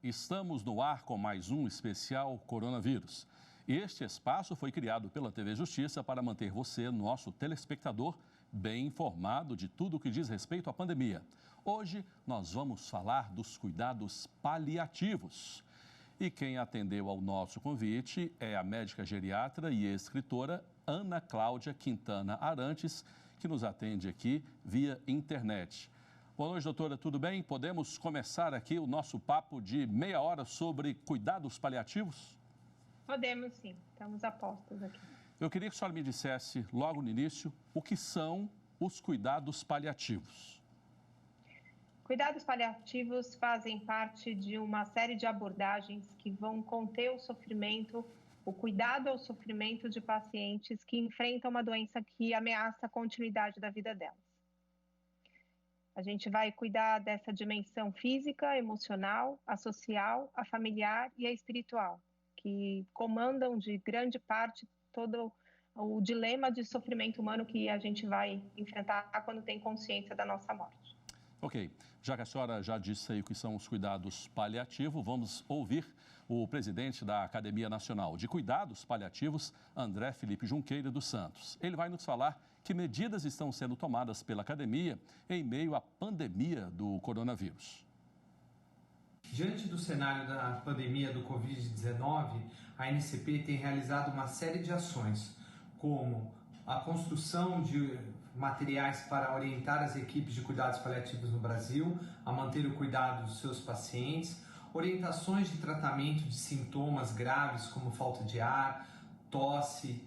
estamos no ar com mais um especial Coronavírus. Este espaço foi criado pela TV Justiça para manter você, nosso telespectador, bem informado de tudo o que diz respeito à pandemia. Hoje nós vamos falar dos cuidados paliativos. E quem atendeu ao nosso convite é a médica geriatra e escritora Ana Cláudia Quintana Arantes, que nos atende aqui via internet. Boa noite, doutora, tudo bem? Podemos começar aqui o nosso papo de meia hora sobre cuidados paliativos? Podemos sim, estamos a postos aqui. Eu queria que a senhora me dissesse logo no início o que são os cuidados paliativos. Cuidados paliativos fazem parte de uma série de abordagens que vão conter o sofrimento, o cuidado ao sofrimento de pacientes que enfrentam uma doença que ameaça a continuidade da vida delas. A gente vai cuidar dessa dimensão física, emocional, a social, a familiar e a espiritual, que comandam de grande parte todo o dilema de sofrimento humano que a gente vai enfrentar quando tem consciência da nossa morte. Ok, já que a senhora já disse aí o que são os cuidados paliativos, vamos ouvir o presidente da Academia Nacional de Cuidados Paliativos, André Felipe Junqueira dos Santos. Ele vai nos falar que medidas estão sendo tomadas pela academia em meio à pandemia do coronavírus. Diante do cenário da pandemia do Covid-19, a ANCP tem realizado uma série de ações, como a construção de materiais para orientar as equipes de cuidados paliativos no Brasil a manter o cuidado dos seus pacientes, orientações de tratamento de sintomas graves como falta de ar, tosse,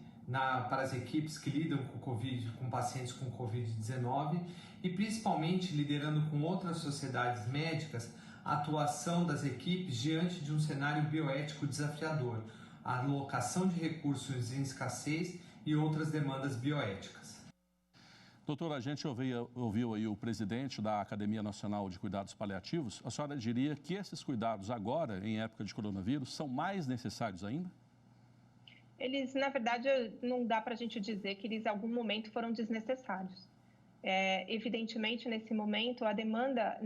para as equipes que lidam com pacientes com Covid-19 e principalmente liderando com outras sociedades médicas a atuação das equipes diante de um cenário bioético desafiador, a alocação de recursos em escassez e outras demandas bioéticas. Doutora, a gente ouviu aí o presidente da Academia Nacional de Cuidados Paliativos. A senhora diria que esses cuidados agora, em época de coronavírus, são mais necessários ainda? Eles, na verdade, não dá para a gente dizer que eles, em algum momento, foram desnecessários. Evidentemente, nesse momento, a demanda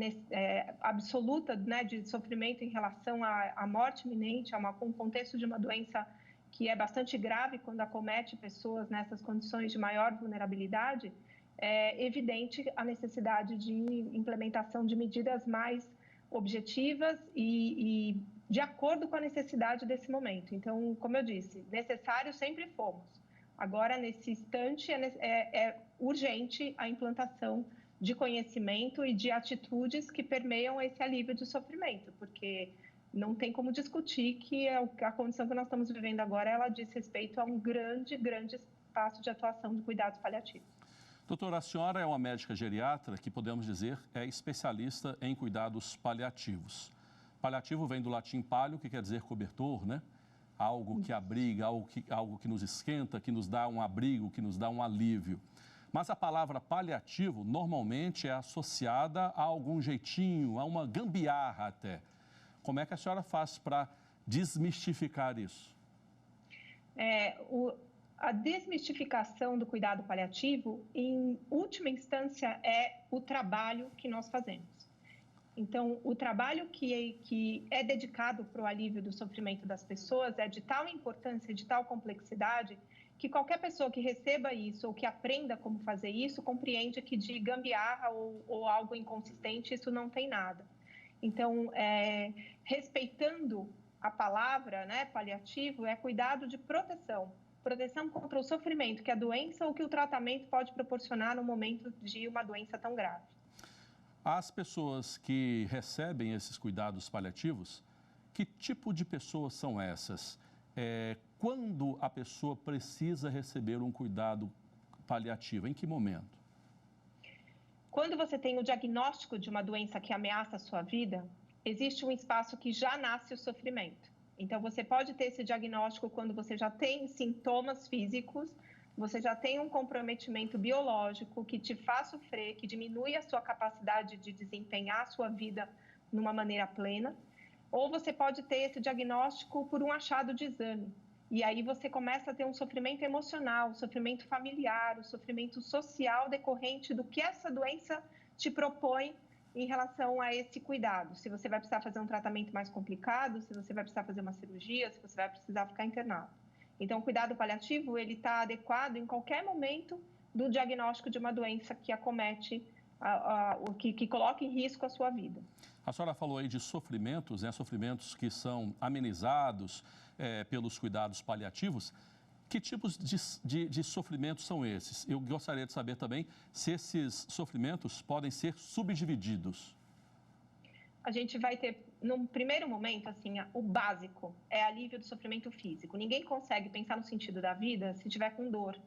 absoluta, né, de sofrimento em relação à morte iminente, um contexto de uma doença que é bastante grave quando acomete pessoas nessas condições de maior vulnerabilidade, é evidente a necessidade de implementação de medidas mais objetivas e de acordo com a necessidade desse momento. Então, como eu disse, necessários sempre fomos. Agora, nesse instante, é urgente a implantação de conhecimento e de atitudes que permeiam esse alívio de sofrimento, porque não tem como discutir que a condição que nós estamos vivendo agora, ela diz respeito a um grande espaço de atuação de cuidados paliativos. Doutora, a senhora é uma médica geriatra que, podemos dizer, é especialista em cuidados paliativos. Paliativo vem do latim palio, que quer dizer cobertor, né? Algo que abriga, algo que nos esquenta, que nos dá um abrigo, que nos dá um alívio. Mas a palavra paliativo normalmente é associada a algum jeitinho, a uma gambiarra até. Como é que a senhora faz para desmistificar isso? A desmistificação do cuidado paliativo, em última instância, é o trabalho que nós fazemos. Então, o trabalho que é dedicado para o alívio do sofrimento das pessoas é de tal importância, de tal complexidade, que qualquer pessoa que receba isso ou que aprenda como fazer isso, compreende que de gambiarra ou algo inconsistente, isso não tem nada. Então, respeitando a palavra, né, paliativo, é cuidado de proteção contra o sofrimento que a doença ou que o tratamento pode proporcionar no momento de uma doença tão grave. As pessoas que recebem esses cuidados paliativos, que tipo de pessoas são essas? Quando a pessoa precisa receber um cuidado paliativo? Em que momento? Quando você tem o diagnóstico de uma doença que ameaça a sua vida, existe um espaço que já nasce o sofrimento. Então, você pode ter esse diagnóstico quando você já tem sintomas físicos, você já tem um comprometimento biológico que te faz sofrer, que diminui a sua capacidade de desempenhar a sua vida numa maneira plena. Ou você pode ter esse diagnóstico por um achado de exame. E aí você começa a ter um sofrimento emocional, um sofrimento familiar, um sofrimento social decorrente do que essa doença te propõe em relação a esse cuidado. Se você vai precisar fazer um tratamento mais complicado, se você vai precisar fazer uma cirurgia, se você vai precisar ficar internado. Então, o cuidado paliativo, ele está adequado em qualquer momento do diagnóstico de uma doença que acomete, que coloca em risco a sua vida. A senhora falou aí de sofrimentos, né? Sofrimentos que são amenizados pelos cuidados paliativos. Que tipos de sofrimentos são esses? Eu gostaria de saber também se esses sofrimentos podem ser subdivididos. A gente vai ter, num primeiro momento, assim, o básico é alívio do sofrimento físico. Ninguém consegue pensar no sentido da vida se tiver com dor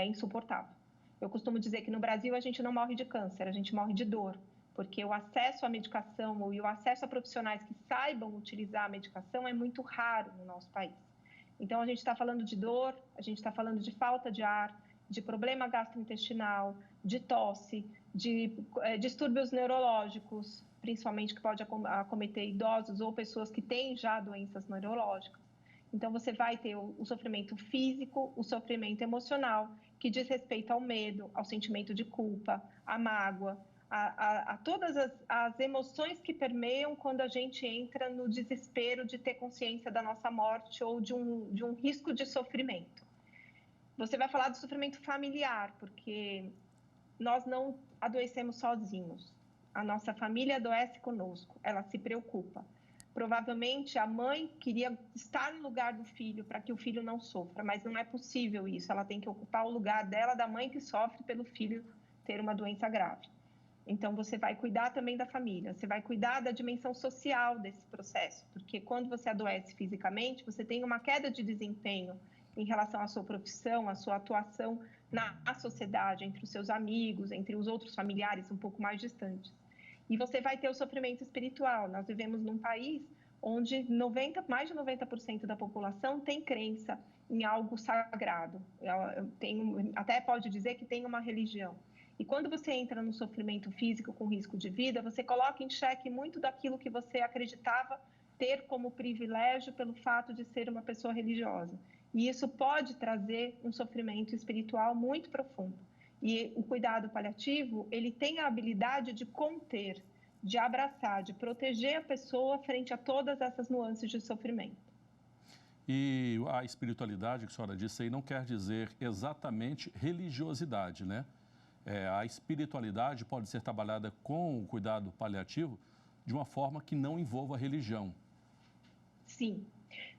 insuportável. Eu costumo dizer que no Brasil a gente não morre de câncer, a gente morre de dor, porque o acesso à medicação e o acesso a profissionais que saibam utilizar a medicação é muito raro no nosso país. Então, a gente está falando de dor, a gente está falando de falta de ar, de problema gastrointestinal, de tosse, de distúrbios neurológicos, principalmente que pode acometer idosos ou pessoas que têm já doenças neurológicas. Então, você vai ter o sofrimento físico, o sofrimento emocional, que diz respeito ao medo, ao sentimento de culpa, à mágoa, a todas as emoções que permeiam quando a gente entra no desespero de ter consciência da nossa morte ou de um risco de sofrimento. Você vai falar do sofrimento familiar, porque nós não adoecemos sozinhos. A nossa família adoece conosco, ela se preocupa. Provavelmente a mãe queria estar no lugar do filho para que o filho não sofra, mas não é possível isso. Ela tem que ocupar o lugar dela, da mãe que sofre pelo filho ter uma doença grave. Então, você vai cuidar também da família, você vai cuidar da dimensão social desse processo, porque quando você adoece fisicamente, você tem uma queda de desempenho em relação à sua profissão, à sua atuação na sociedade, entre os seus amigos, entre os outros familiares um pouco mais distantes. E você vai ter o sofrimento espiritual. Nós vivemos num país onde mais de 90% da população tem crença em algo sagrado. Até pode dizer que tem uma religião. E quando você entra no sofrimento físico com risco de vida, você coloca em xeque muito daquilo que você acreditava ter como privilégio pelo fato de ser uma pessoa religiosa. E isso pode trazer um sofrimento espiritual muito profundo. E o cuidado paliativo, ele tem a habilidade de conter, de abraçar, de proteger a pessoa frente a todas essas nuances de sofrimento. E a espiritualidade que a senhora disse aí não quer dizer exatamente religiosidade, né? A espiritualidade pode ser trabalhada com o cuidado paliativo de uma forma que não envolva a religião. Sim,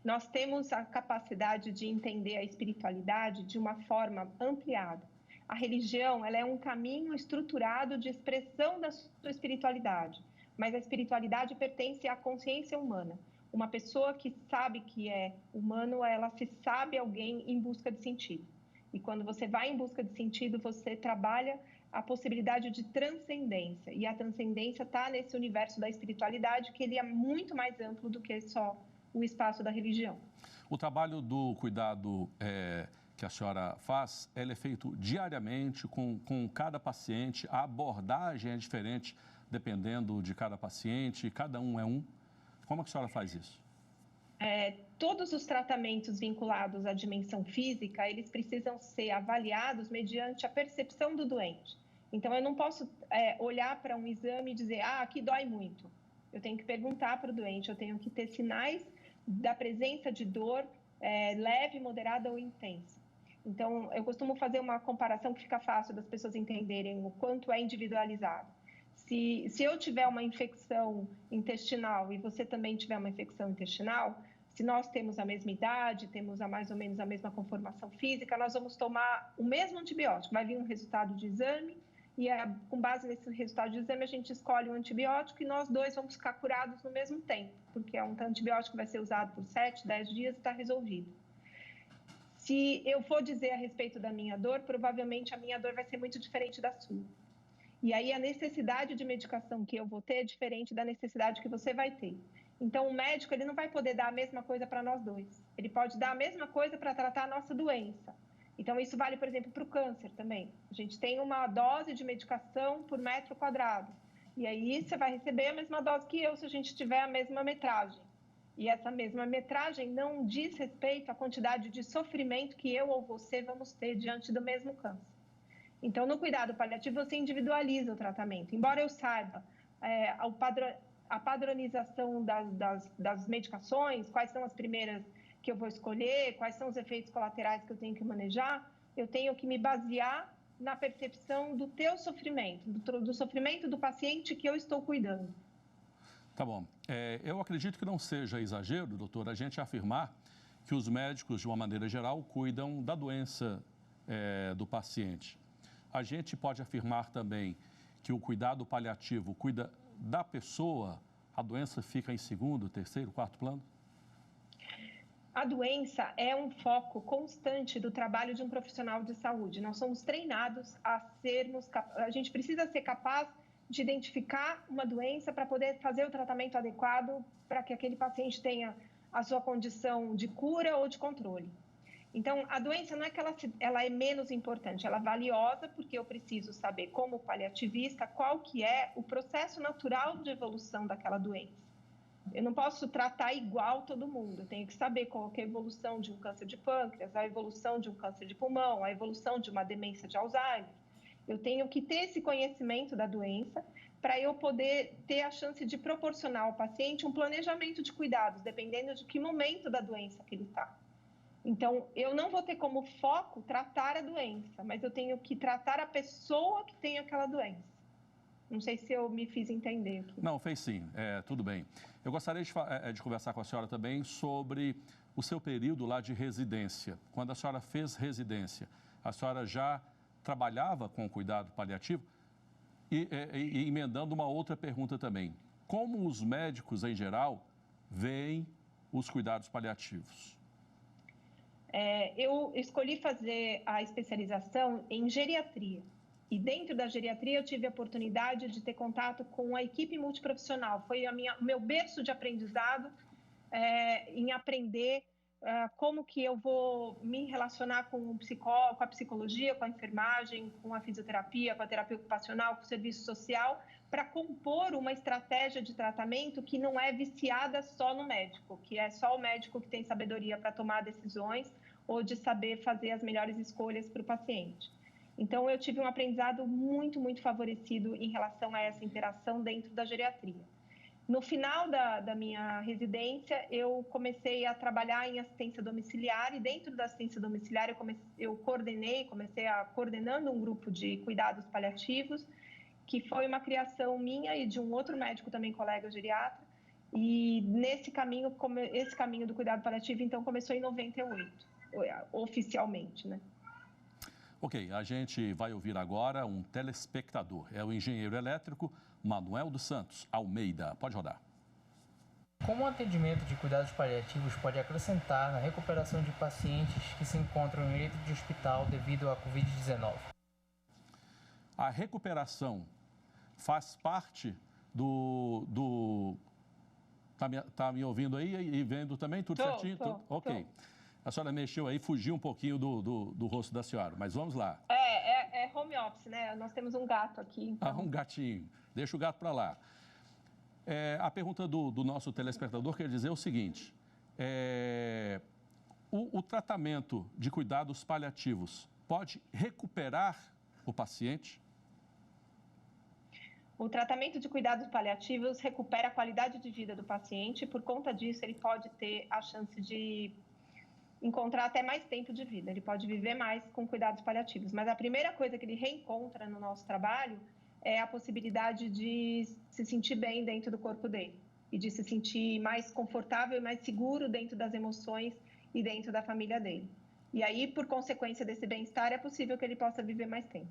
nós temos a capacidade de entender a espiritualidade de uma forma ampliada. A religião, ela é um caminho estruturado de expressão da sua espiritualidade, mas a espiritualidade pertence à consciência humana. Uma pessoa que sabe que é humano, ela se sabe alguém em busca de sentido. E quando você vai em busca de sentido, você trabalha a possibilidade de transcendência. E a transcendência está nesse universo da espiritualidade, que ele é muito mais amplo do que só o espaço da religião. O trabalho do cuidado que a senhora faz, ele é feito diariamente com cada paciente. A abordagem é diferente dependendo de cada paciente, cada um é um. Como é que a senhora faz isso? Todos os tratamentos vinculados à dimensão física, eles precisam ser avaliados mediante a percepção do doente. Então, eu não posso olhar para um exame e dizer, aqui dói muito. Eu tenho que perguntar para o doente, eu tenho que ter sinais da presença de dor leve, moderada ou intensa. Então, eu costumo fazer uma comparação que fica fácil das pessoas entenderem o quanto é individualizado. Se eu tiver uma infecção intestinal e você também tiver uma infecção intestinal, se nós temos a mesma idade, temos mais ou menos a mesma conformação física, nós vamos tomar o mesmo antibiótico. Vai vir um resultado de exame e, com base nesse resultado de exame, a gente escolhe um antibiótico e nós dois vamos ficar curados no mesmo tempo, porque um antibiótico vai ser usado por 7, 10 dias e está resolvido. Se eu for dizer a respeito da minha dor, provavelmente a minha dor vai ser muito diferente da sua. E aí a necessidade de medicação que eu vou ter é diferente da necessidade que você vai ter. Então, o médico ele não vai poder dar a mesma coisa para nós dois. Ele pode dar a mesma coisa para tratar a nossa doença. Então, isso vale, por exemplo, para o câncer também. A gente tem uma dose de medicação por metro quadrado. E aí, você vai receber a mesma dose que eu, se a gente tiver a mesma metragem. E essa mesma metragem não diz respeito à quantidade de sofrimento que eu ou você vamos ter diante do mesmo câncer. Então, no cuidado paliativo, você individualiza o tratamento. Embora eu saiba a padronização das medicações, quais são as primeiras que eu vou escolher, quais são os efeitos colaterais que eu tenho que manejar, eu tenho que me basear na percepção do teu sofrimento, do sofrimento do paciente que eu estou cuidando. Tá bom. Eu acredito que não seja exagero, doutor, a gente afirmar que os médicos, de uma maneira geral, cuidam da doença do paciente. A gente pode afirmar também que o cuidado paliativo cuida da pessoa, a doença fica em segundo, terceiro, quarto plano? A doença é um foco constante do trabalho de um profissional de saúde. Nós somos treinados a gente precisa ser capaz de identificar uma doença para poder fazer o tratamento adequado para que aquele paciente tenha a sua condição de cura ou de controle. Então, a doença não é que ela é menos importante, ela é valiosa porque eu preciso saber, como paliativista, qual que é o processo natural de evolução daquela doença. Eu não posso tratar igual todo mundo, eu tenho que saber qual que é a evolução de um câncer de pâncreas, a evolução de um câncer de pulmão, a evolução de uma demência de Alzheimer. Eu tenho que ter esse conhecimento da doença para eu poder ter a chance de proporcionar ao paciente um planejamento de cuidados, dependendo de que momento da doença que ele está. Então, eu não vou ter como foco tratar a doença, mas eu tenho que tratar a pessoa que tem aquela doença. Não sei se eu me fiz entender aqui. Não, fez sim. Tudo bem. Eu gostaria de conversar com a senhora também sobre o seu período lá de residência. Quando a senhora fez residência, a senhora já trabalhava com cuidado paliativo? E emendando uma outra pergunta também. Como os médicos, em geral, veem os cuidados paliativos? Eu escolhi fazer a especialização em geriatria. E dentro da geriatria eu tive a oportunidade de ter contato com a equipe multiprofissional. Foi o meu berço de aprendizado em aprender como que eu vou me relacionar com a psicologia, com a enfermagem, com a fisioterapia, com a terapia ocupacional, com o serviço social, para compor uma estratégia de tratamento que não é viciada só no médico, que é só o médico que tem sabedoria para tomar decisões ou de saber fazer as melhores escolhas para o paciente. Então, eu tive um aprendizado muito, muito favorecido em relação a essa interação dentro da geriatria. No final da minha residência, eu comecei a trabalhar em assistência domiciliar e dentro da assistência domiciliar eu comecei coordenando um grupo de cuidados paliativos, que foi uma criação minha e de um outro médico também, colega geriatra, e esse caminho do cuidado paliativo, então, começou em 98, oficialmente, né? Ok, a gente vai ouvir agora um telespectador. É o engenheiro elétrico Manuel dos Santos Almeida. Pode rodar. Como o atendimento de cuidados paliativos pode acrescentar na recuperação de pacientes que se encontram em leito de hospital devido à Covid-19? A recuperação faz parte do... Tá me ouvindo aí e vendo também? Tudo certinho? Ok. A senhora mexeu aí, fugiu um pouquinho do rosto da senhora, mas vamos lá. É home office, né? Nós temos um gato aqui. Então... Um gatinho. Deixa o gato para lá. A pergunta do nosso telespectador quer dizer o seguinte. O tratamento de cuidados paliativos pode recuperar o paciente? O tratamento de cuidados paliativos recupera a qualidade de vida do paciente. Por conta disso, ele pode ter a chance de encontrar até mais tempo de vida. Ele pode viver mais com cuidados paliativos. Mas a primeira coisa que ele reencontra no nosso trabalho é a possibilidade de se sentir bem dentro do corpo dele e de se sentir mais confortável e mais seguro dentro das emoções e dentro da família dele. E aí, por consequência desse bem-estar, é possível que ele possa viver mais tempo.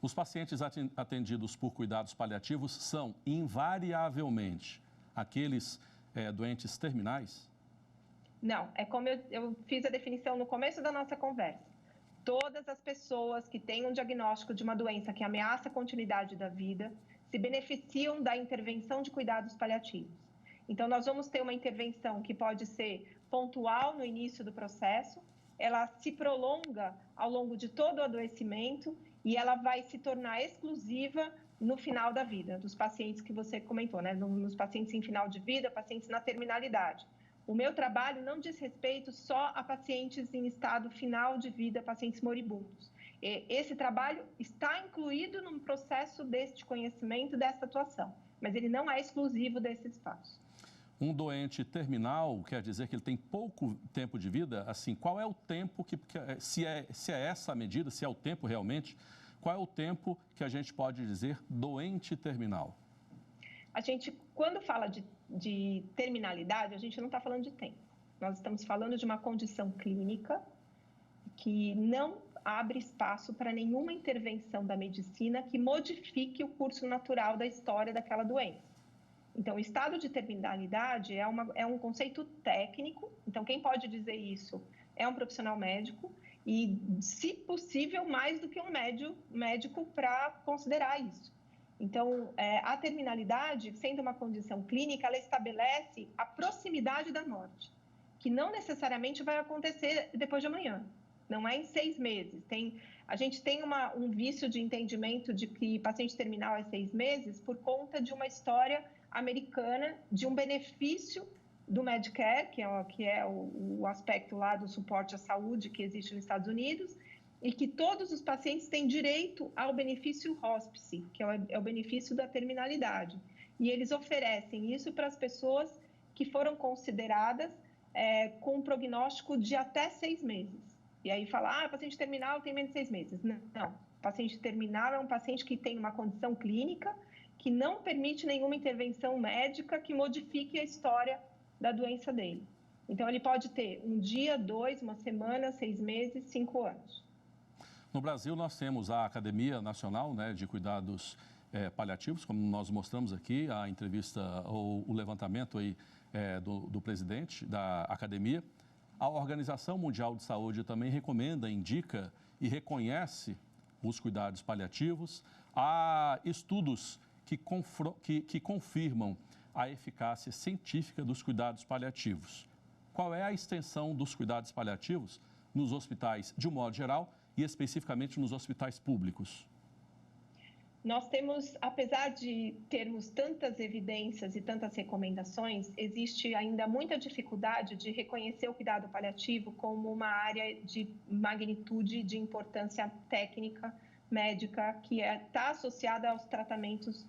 Os pacientes atendidos por cuidados paliativos são, invariavelmente, aqueles doentes terminais? Não, é como eu fiz a definição no começo da nossa conversa. Todas as pessoas que têm um diagnóstico de uma doença que ameaça a continuidade da vida se beneficiam da intervenção de cuidados paliativos. Então, nós vamos ter uma intervenção que pode ser pontual no início do processo, ela se prolonga ao longo de todo o adoecimento e ela vai se tornar exclusiva no final da vida, dos pacientes que você comentou, né? Nos pacientes em final de vida, pacientes na terminalidade. O meu trabalho não diz respeito só a pacientes em estado final de vida, pacientes moribundos. Esse trabalho está incluído no processo deste conhecimento, dessa atuação. mas ele não é exclusivo desse espaço. Um doente terminal quer dizer que ele tem pouco tempo de vida? Assim, qual é o tempo se é essa a medida, se é o tempo realmente, qual é o tempo que a gente pode dizer doente terminal? A gente, quando fala de terminalidade, a gente não está falando de tempo. Nós estamos falando de uma condição clínica que não abre espaço para nenhuma intervenção da medicina que modifique o curso natural da história daquela doença. Então, o estado de terminalidade é um conceito técnico, então quem pode dizer isso é um profissional médico e, se possível, mais do que um médico para considerar isso. Então, a terminalidade, sendo uma condição clínica, ela estabelece a proximidade da morte, que não necessariamente vai acontecer depois de amanhã, não é em 6 meses. A gente tem um vício de entendimento de que paciente terminal é 6 meses por conta de uma história americana de um benefício do Medicare, que é o aspecto lá do suporte à saúde que existe nos Estados Unidos, e que todos os pacientes têm direito ao benefício hospice, que é o benefício da terminalidade. E eles oferecem isso para as pessoas que foram consideradas com um prognóstico de até 6 meses. E aí fala, paciente terminal tem menos de 6 meses. Não, paciente terminal é um paciente que tem uma condição clínica que não permite nenhuma intervenção médica que modifique a história da doença dele. Então, ele pode ter 1 dia, 2, 1 semana, 6 meses, 5 anos. No Brasil, nós temos a Academia Nacional, né, de Cuidados Paliativos, como nós mostramos aqui, a entrevista ou o levantamento aí, do presidente da academia. A Organização Mundial de Saúde também recomenda, indica e reconhece os cuidados paliativos. Há estudos que confirmam a eficácia científica dos cuidados paliativos. Qual é a extensão dos cuidados paliativos nos hospitais, de um modo geral, e especificamente nos hospitais públicos? Nós temos, apesar de termos tantas evidências e tantas recomendações, existe ainda muita dificuldade de reconhecer o cuidado paliativo como uma área de magnitude, de importância técnica, médica, que está associada aos tratamentos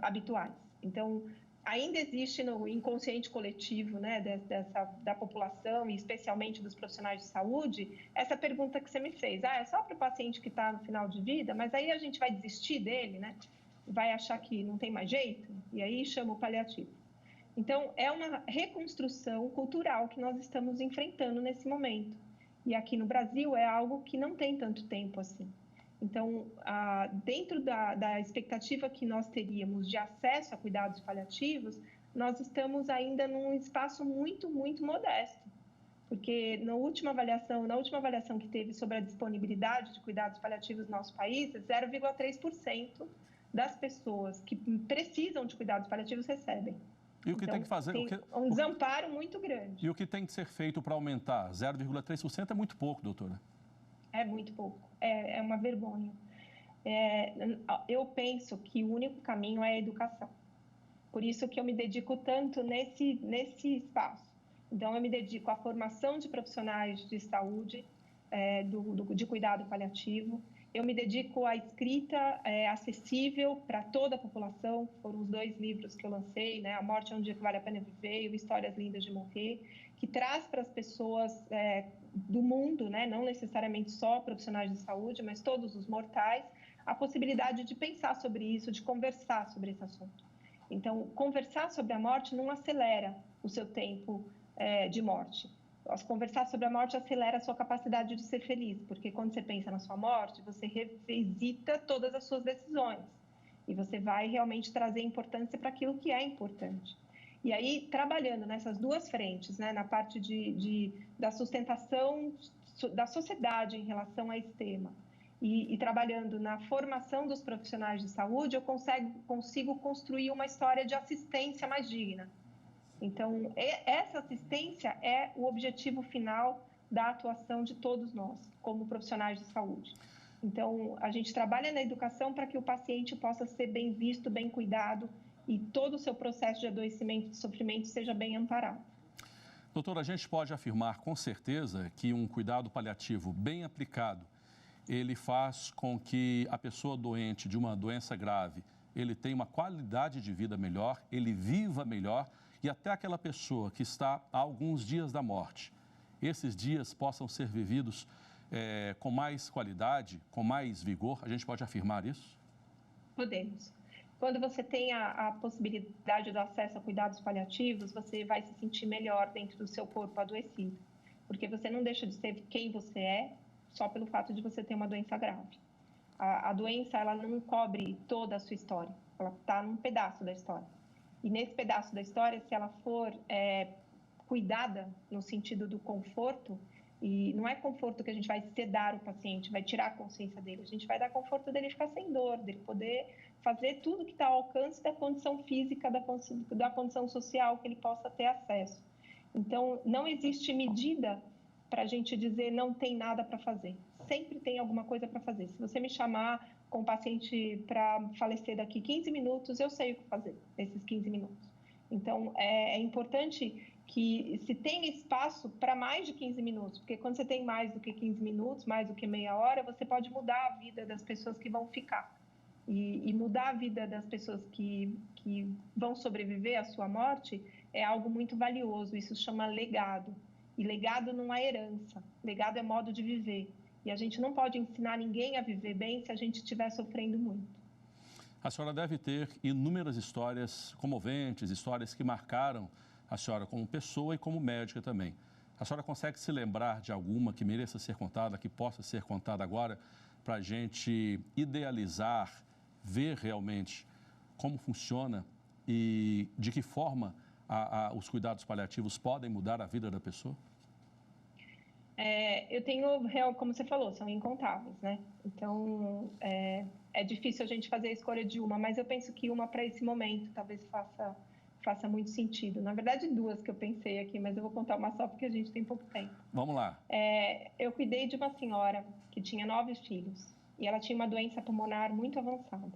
habituais. Então, ainda existe no inconsciente coletivo, né, da população e especialmente dos profissionais de saúde, essa pergunta que você me fez. É só para o paciente que está no final de vida, mas aí a gente vai desistir dele, né? Vai achar que não tem mais jeito? E aí chama o paliativo. Então, é uma reconstrução cultural que nós estamos enfrentando nesse momento. E aqui no Brasil é algo que não tem tanto tempo assim. Então, dentro da expectativa que nós teríamos de acesso a cuidados paliativos, nós estamos ainda num espaço muito, muito modesto. Porque na última avaliação que teve sobre a disponibilidade de cuidados paliativos no nosso país, 0,3% das pessoas que precisam de cuidados paliativos recebem. E o que tem que fazer? Tem um desamparo muito grande. E o que tem que ser feito para aumentar? 0,3% é muito pouco, doutora. É muito pouco, é uma vergonha. Eu penso que o único caminho é a educação. Por isso que eu me dedico tanto nesse espaço. Então, eu me dedico à formação de profissionais de saúde, de cuidado paliativo. Eu me dedico à escrita acessível para toda a população. Foram os 2 livros que eu lancei, né? A Morte é um Dia que Vale a Pena Viver e o Histórias Lindas de Morrer, que traz para as pessoas do mundo, né? Não necessariamente só profissionais de saúde, mas todos os mortais, a possibilidade de pensar sobre isso, de conversar sobre esse assunto. Então, conversar sobre a morte não acelera o seu tempo de morte. Conversar sobre a morte acelera a sua capacidade de ser feliz, porque quando você pensa na sua morte, você revisita todas as suas decisões e você vai realmente trazer importância para aquilo que é importante. E aí, trabalhando nessas 2 frentes, né, na parte da sustentação da sociedade em relação a esse tema e trabalhando na formação dos profissionais de saúde, eu consigo construir uma história de assistência mais digna. Então, essa assistência é o objetivo final da atuação de todos nós, como profissionais de saúde. Então, a gente trabalha na educação para que o paciente possa ser bem visto, bem cuidado e todo o seu processo de adoecimento e de sofrimento seja bem amparado. Doutora, a gente pode afirmar com certeza que um cuidado paliativo bem aplicado, ele faz com que a pessoa doente de uma doença grave, ele tenha uma qualidade de vida melhor, ele viva melhor e até aquela pessoa que está a alguns dias da morte, esses dias possam ser vividos com mais qualidade, com mais vigor? A gente pode afirmar isso? Podemos. Quando você tem a possibilidade do acesso a cuidados paliativos, você vai se sentir melhor dentro do seu corpo adoecido, porque você não deixa de ser quem você é só pelo fato de você ter uma doença grave. A doença, ela não cobre toda a sua história, ela está num pedaço da história. E nesse pedaço da história, se ela for cuidada no sentido do conforto, e não é conforto que a gente vai sedar o paciente, vai tirar a consciência dele, a gente vai dar conforto dele ficar sem dor, dele poder fazer tudo que está ao alcance da condição física, da condição social que ele possa ter acesso. Então, não existe medida para a gente dizer não tem nada para fazer. Sempre tem alguma coisa para fazer. Se você me chamar com um paciente para falecer daqui 15 minutos, eu sei o que fazer nesses 15 minutos. Então, é importante que se tenha espaço para mais de 15 minutos, porque quando você tem mais do que 15 minutos, mais do que meia hora, você pode mudar a vida das pessoas que vão ficar. E mudar a vida das pessoas que vão sobreviver à sua morte é algo muito valioso, isso se chama legado. E legado não é herança, legado é modo de viver. E a gente não pode ensinar ninguém a viver bem se a gente estiver sofrendo muito. A senhora deve ter inúmeras histórias comoventes, histórias que marcaram a senhora como pessoa e como médica também. A senhora consegue se lembrar de alguma que mereça ser contada, que possa ser contada agora, para a gente idealizar, ver realmente como funciona e de que forma os cuidados paliativos podem mudar a vida da pessoa? Eu tenho, como você falou, são incontáveis, né? Então, é difícil a gente fazer a escolha de uma, mas eu penso que uma para esse momento talvez faça muito sentido. Na verdade, duas que eu pensei aqui, mas eu vou contar uma só porque a gente tem pouco tempo. Vamos lá. Eu cuidei de uma senhora que tinha 9 filhos e ela tinha uma doença pulmonar muito avançada.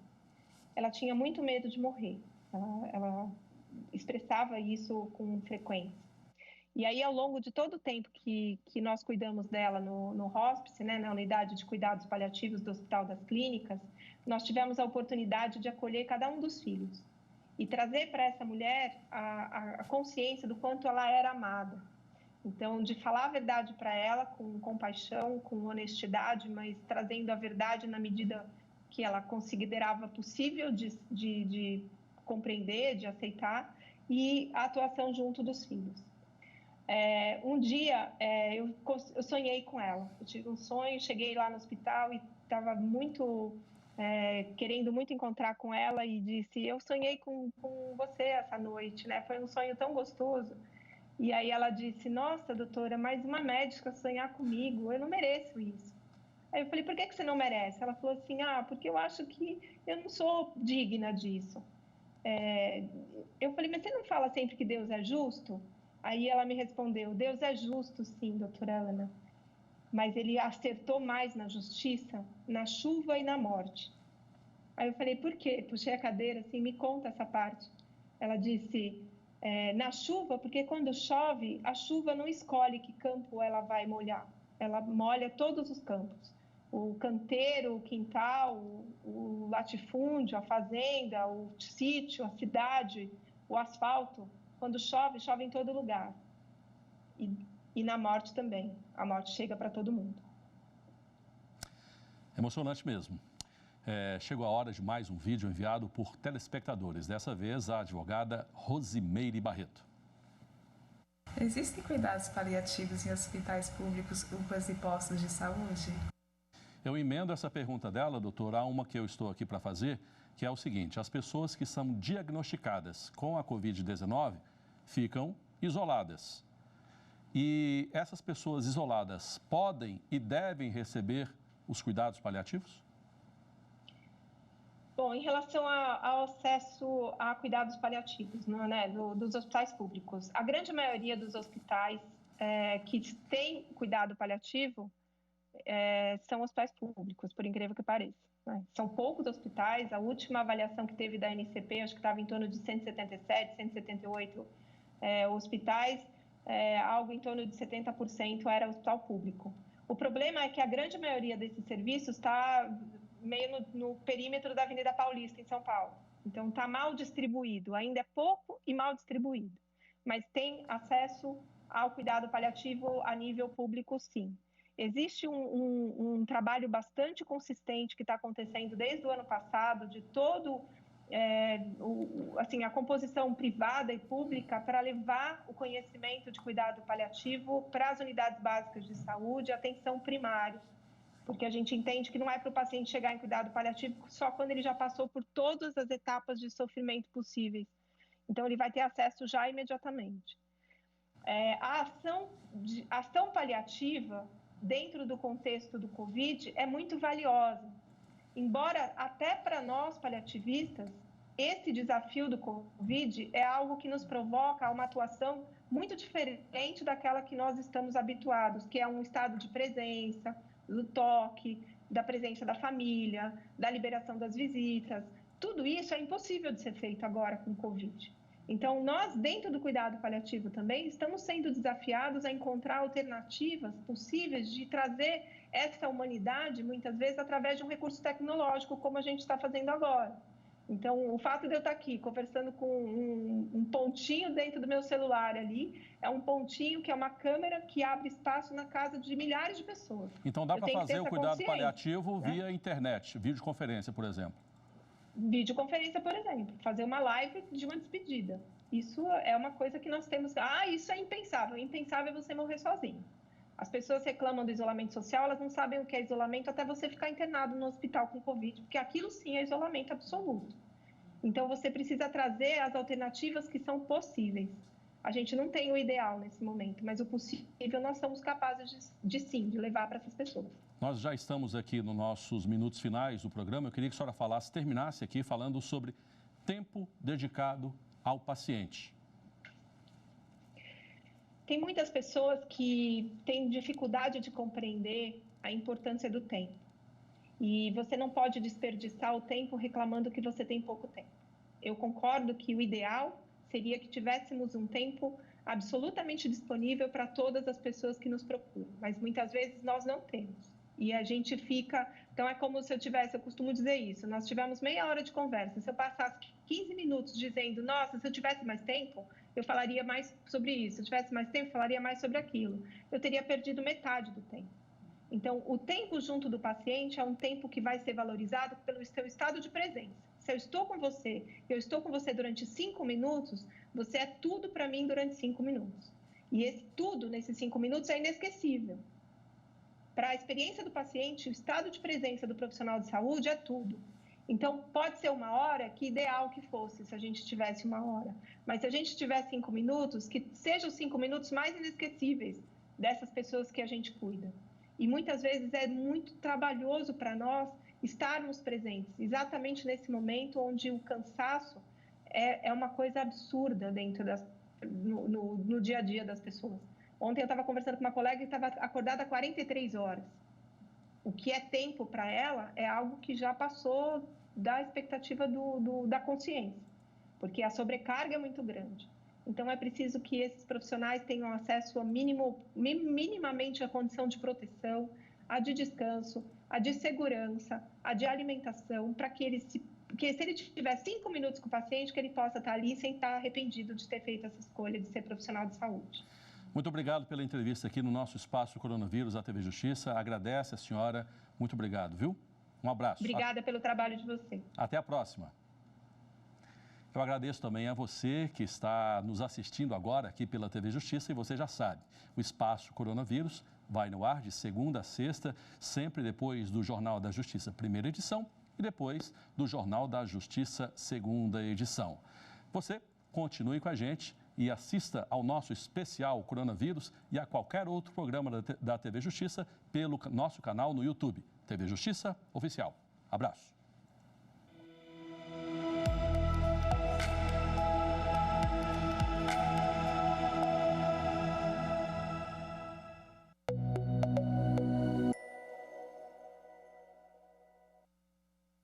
Ela tinha muito medo de morrer. Ela expressava isso com frequência. E aí, ao longo de todo o tempo que nós cuidamos dela no hospice, né, na unidade de cuidados paliativos do Hospital das Clínicas, nós tivemos a oportunidade de acolher cada um dos filhos e trazer para essa mulher a consciência do quanto ela era amada. Então, de falar a verdade para ela com compaixão, com honestidade, mas trazendo a verdade na medida que ela considerava possível de compreender, de aceitar, e a atuação junto dos filhos. Um dia, eu sonhei com ela. Eu tive um sonho, cheguei lá no hospital e estava querendo muito encontrar com ela e disse, eu sonhei com você essa noite, né? Foi um sonho tão gostoso. E aí ela disse, nossa, doutora, mais uma médica sonhar comigo, eu não mereço isso. Aí eu falei, por que você não merece? Ela falou assim, porque eu acho que eu não sou digna disso. Eu falei, mas você não fala sempre que Deus é justo? Aí ela me respondeu, Deus é justo, sim, doutora Ana, mas ele acertou mais na justiça, na chuva e na morte. Aí eu falei, por quê? Puxei a cadeira, assim, me conta essa parte. Ela disse, na chuva, porque quando chove, a chuva não escolhe que campo ela vai molhar, ela molha todos os campos. O canteiro, o quintal, o latifúndio, a fazenda, o sítio, a cidade, o asfalto. Quando chove, chove em todo lugar. E na morte também. A morte chega para todo mundo. Emocionante mesmo. Chegou a hora de mais um vídeo enviado por telespectadores. Dessa vez, a advogada Rosimeire Barreto. Existem cuidados paliativos em hospitais públicos, UPAs e postos de saúde? Eu emendo essa pergunta dela, doutora, a uma que eu estou aqui para fazer, que é o seguinte: as pessoas que são diagnosticadas com a Covid-19 ficam isoladas. E essas pessoas isoladas podem e devem receber os cuidados paliativos? Bom, em relação ao acesso a cuidados paliativos, né, dos hospitais públicos, a grande maioria dos hospitais que têm cuidado paliativo são hospitais públicos, por incrível que pareça. Né? São poucos hospitais, a última avaliação que teve da ANCP, acho que estava em torno de 177, 178 hospitais, algo em torno de 70% era hospital público. O problema é que a grande maioria desses serviços está meio no perímetro da Avenida Paulista, em São Paulo. Então, está mal distribuído, ainda é pouco e mal distribuído, mas tem acesso ao cuidado paliativo a nível público, sim. Existe um trabalho bastante consistente que está acontecendo desde o ano passado, de todo a composição privada e pública para levar o conhecimento de cuidado paliativo para as unidades básicas de saúde, atenção primária, porque a gente entende que não é para o paciente chegar em cuidado paliativo só quando ele já passou por todas as etapas de sofrimento possíveis. Então, ele vai ter acesso já imediatamente. A ação paliativa, dentro do contexto do Covid, é muito valiosa. Embora até para nós paliativistas, esse desafio do Covid é algo que nos provoca uma atuação muito diferente daquela que nós estamos habituados, que é um estado de presença, do toque, da presença da família, da liberação das visitas. Tudo isso é impossível de ser feito agora com o Covid. Então, nós, dentro do cuidado paliativo também, estamos sendo desafiados a encontrar alternativas possíveis de trazer essa humanidade, muitas vezes, através de um recurso tecnológico, como a gente está fazendo agora. Então, o fato de eu estar aqui conversando com um pontinho dentro do meu celular ali, é um pontinho que é uma câmera que abre espaço na casa de milhares de pessoas. Então, dá para fazer o cuidado paliativo via internet, videoconferência, por exemplo. Videoconferência, por exemplo, fazer uma live de uma despedida. Isso é uma coisa que nós temos... isso é impensável. Impensável é você morrer sozinho. As pessoas reclamam do isolamento social, elas não sabem o que é isolamento até você ficar internado no hospital com Covid, porque aquilo sim é isolamento absoluto. Então, você precisa trazer as alternativas que são possíveis. A gente não tem o ideal nesse momento, mas o possível nós somos capazes de levar para essas pessoas. Nós já estamos aqui nos nossos minutos finais do programa. Eu queria que a senhora terminasse aqui falando sobre tempo dedicado ao paciente. Tem muitas pessoas que têm dificuldade de compreender a importância do tempo. E você não pode desperdiçar o tempo reclamando que você tem pouco tempo. Eu concordo que o ideal seria que tivéssemos um tempo absolutamente disponível para todas as pessoas que nos procuram, mas muitas vezes nós não temos. E a gente fica... Então, é como se eu costumo dizer isso, nós tivemos meia hora de conversa, se eu passasse 15 minutos dizendo, nossa, se eu tivesse mais tempo, eu falaria mais sobre isso, se eu tivesse mais tempo, eu falaria mais sobre aquilo. Eu teria perdido metade do tempo. Então, o tempo junto do paciente é um tempo que vai ser valorizado pelo seu estado de presença. Se eu estou com você, eu estou com você durante 5 minutos, você é tudo para mim durante 5 minutos. E esse tudo nesses 5 minutos é inesquecível. Para a experiência do paciente, o estado de presença do profissional de saúde é tudo. Então, pode ser uma hora, que ideal que fosse, se a gente tivesse uma hora. Mas se a gente tiver 5 minutos, que sejam os 5 minutos mais inesquecíveis dessas pessoas que a gente cuida. E muitas vezes é muito trabalhoso para nós estarmos presentes, exatamente nesse momento onde o cansaço é uma coisa absurda no dia a dia das pessoas. Ontem eu estava conversando com uma colega que estava acordada há 43 horas. O que é tempo para ela é algo que já passou da expectativa da consciência, porque a sobrecarga é muito grande. Então, é preciso que esses profissionais tenham acesso a minimamente à condição de proteção, a de descanso, a de segurança, a de alimentação, para que se ele tiver 5 minutos com o paciente, que ele possa estar ali sem estar arrependido de ter feito essa escolha de ser profissional de saúde. Muito obrigado pela entrevista aqui no nosso Espaço Coronavírus, a TV Justiça. Agradece a senhora. Muito obrigado, viu? Um abraço. Obrigada pelo trabalho de você. Até a próxima. Eu agradeço também a você que está nos assistindo agora aqui pela TV Justiça e você já sabe, o Espaço Coronavírus vai no ar de segunda a sexta, sempre depois do Jornal da Justiça, primeira edição, e depois do Jornal da Justiça, segunda edição. Você continue com a gente e assista ao nosso especial Coronavírus e a qualquer outro programa da TV Justiça pelo nosso canal no YouTube, TV Justiça Oficial. Abraço.